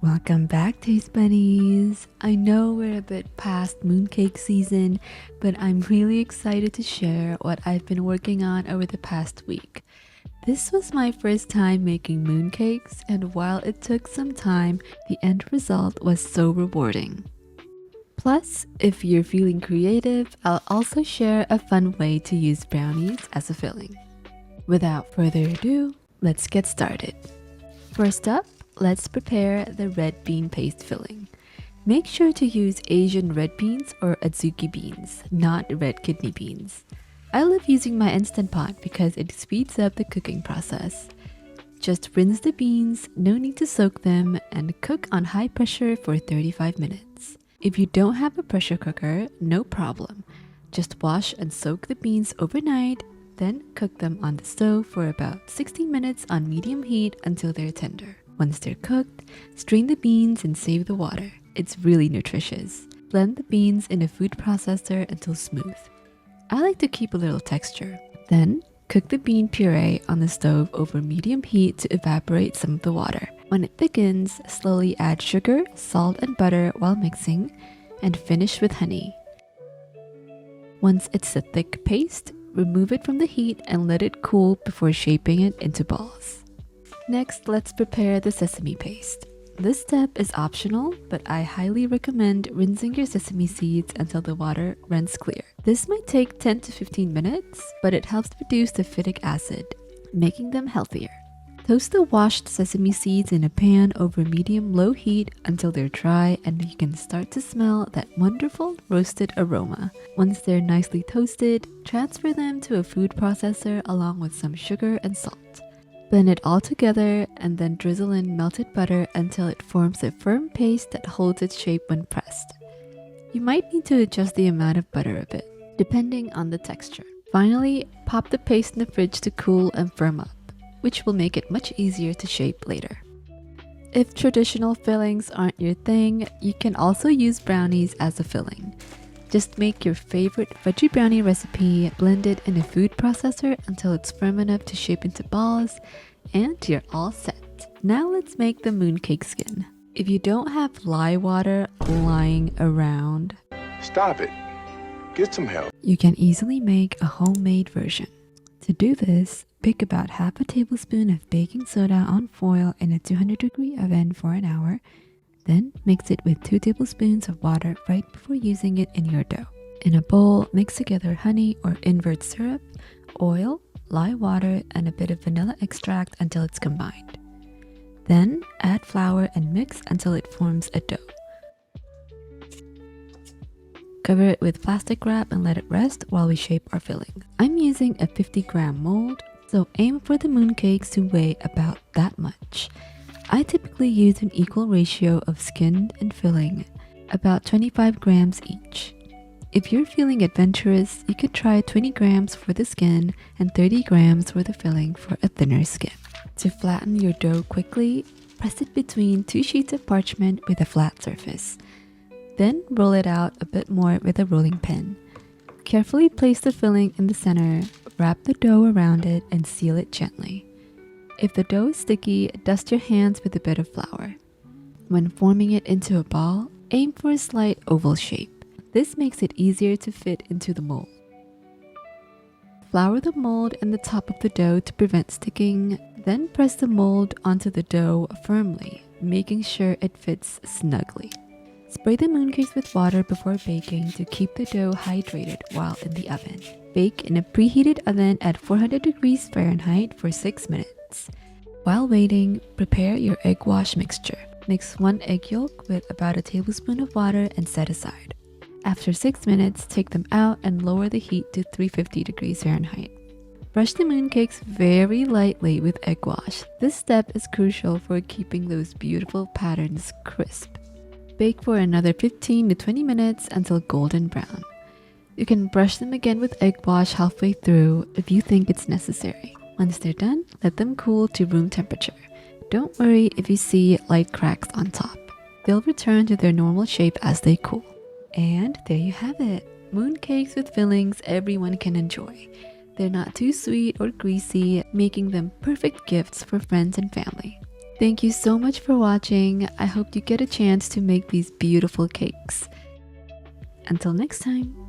Welcome back, Taste Bunnies! I know we're a bit past mooncake season, but I'm really excited to share what I've been working on over the past week. This was my first time making mooncakes, and while it took some time, the end result was so rewarding. Plus, if you're feeling creative, I'll also share a fun way to use brownies as a filling. Without further ado, let's get started. First up, let's prepare the red bean paste filling. Make sure to use Asian red beans or adzuki beans, not red kidney beans. I love using my Instant Pot because it speeds up the cooking process. Just rinse the beans, no need to soak them, and cook on high pressure for 35 minutes. If you don't have a pressure cooker, no problem. Just wash and soak the beans overnight, then cook them on the stove for about 60 minutes on medium heat until they're tender. Once they're cooked, strain the beans and save the water. It's really nutritious. Blend the beans in a food processor until smooth. I like to keep a little texture. Then, cook the bean puree on the stove over medium heat to evaporate some of the water. When it thickens, slowly add sugar, salt, and butter while mixing, and finish with honey. Once it's a thick paste, remove it from the heat and let it cool before shaping it into balls. Next, let's prepare the sesame paste. This step is optional, but I highly recommend rinsing your sesame seeds until the water runs clear. This might take 10 to 15 minutes, but it helps reduce the phytic acid, making them healthier. Toast the washed sesame seeds in a pan over medium-low heat until they're dry and you can start to smell that wonderful roasted aroma. Once they're nicely toasted, transfer them to a food processor along with some sugar and salt. Blend it all together and then drizzle in melted butter until it forms a firm paste that holds its shape when pressed. You might need to adjust the amount of butter a bit, depending on the texture. Finally, pop the paste in the fridge to cool and firm up, which will make it much easier to shape later. If traditional fillings aren't your thing, you can also use brownies as a filling. Just make your favorite veggie brownie recipe, blend it in a food processor until it's firm enough to shape into balls, and you're all set. Now let's make the mooncake skin. If you don't have lye water lying around, stop it. Get some help. You can easily make a homemade version. To do this, bake about half a tablespoon of baking soda on foil in a 200-degree oven for an hour. Then mix it with 2 tablespoons of water right before using it in your dough. In a bowl, mix together honey or invert syrup, oil, lye water, and a bit of vanilla extract until it's combined. Then add flour and mix until it forms a dough. Cover it with plastic wrap and let it rest while we shape our filling. I'm using a 50-gram mold, so aim for the mooncakes to weigh about that much. I typically use an equal ratio of skin and filling, about 25 grams each. If you're feeling adventurous, you could try 20 grams for the skin and 30 grams for the filling for a thinner skin. To flatten your dough quickly, press it between 2 sheets of parchment with a flat surface. Then roll it out a bit more with a rolling pin. Carefully place the filling in the center, wrap the dough around it, and seal it gently. If the dough is sticky, dust your hands with a bit of flour. When forming it into a ball, aim for a slight oval shape. This makes it easier to fit into the mold. Flour the mold and the top of the dough to prevent sticking, then press the mold onto the dough firmly, making sure it fits snugly. Spray the mooncakes with water before baking to keep the dough hydrated while in the oven. Bake in a preheated oven at 400 degrees Fahrenheit for 6 minutes. While waiting, prepare your egg wash mixture. Mix 1 egg yolk with about a tablespoon of water and set aside. After 6 minutes, take them out and lower the heat to 350 degrees Fahrenheit. Brush the mooncakes very lightly with egg wash. This step is crucial for keeping those beautiful patterns crisp. Bake for another 15 to 20 minutes until golden brown. You can brush them again with egg wash halfway through if you think it's necessary. Once they're done, let them cool to room temperature. Don't worry if you see light cracks on top. They'll return to their normal shape as they cool. And there you have it. Mooncakes with fillings everyone can enjoy. They're not too sweet or greasy, making them perfect gifts for friends and family. Thank you so much for watching. I hope you get a chance to make these beautiful cakes. Until next time.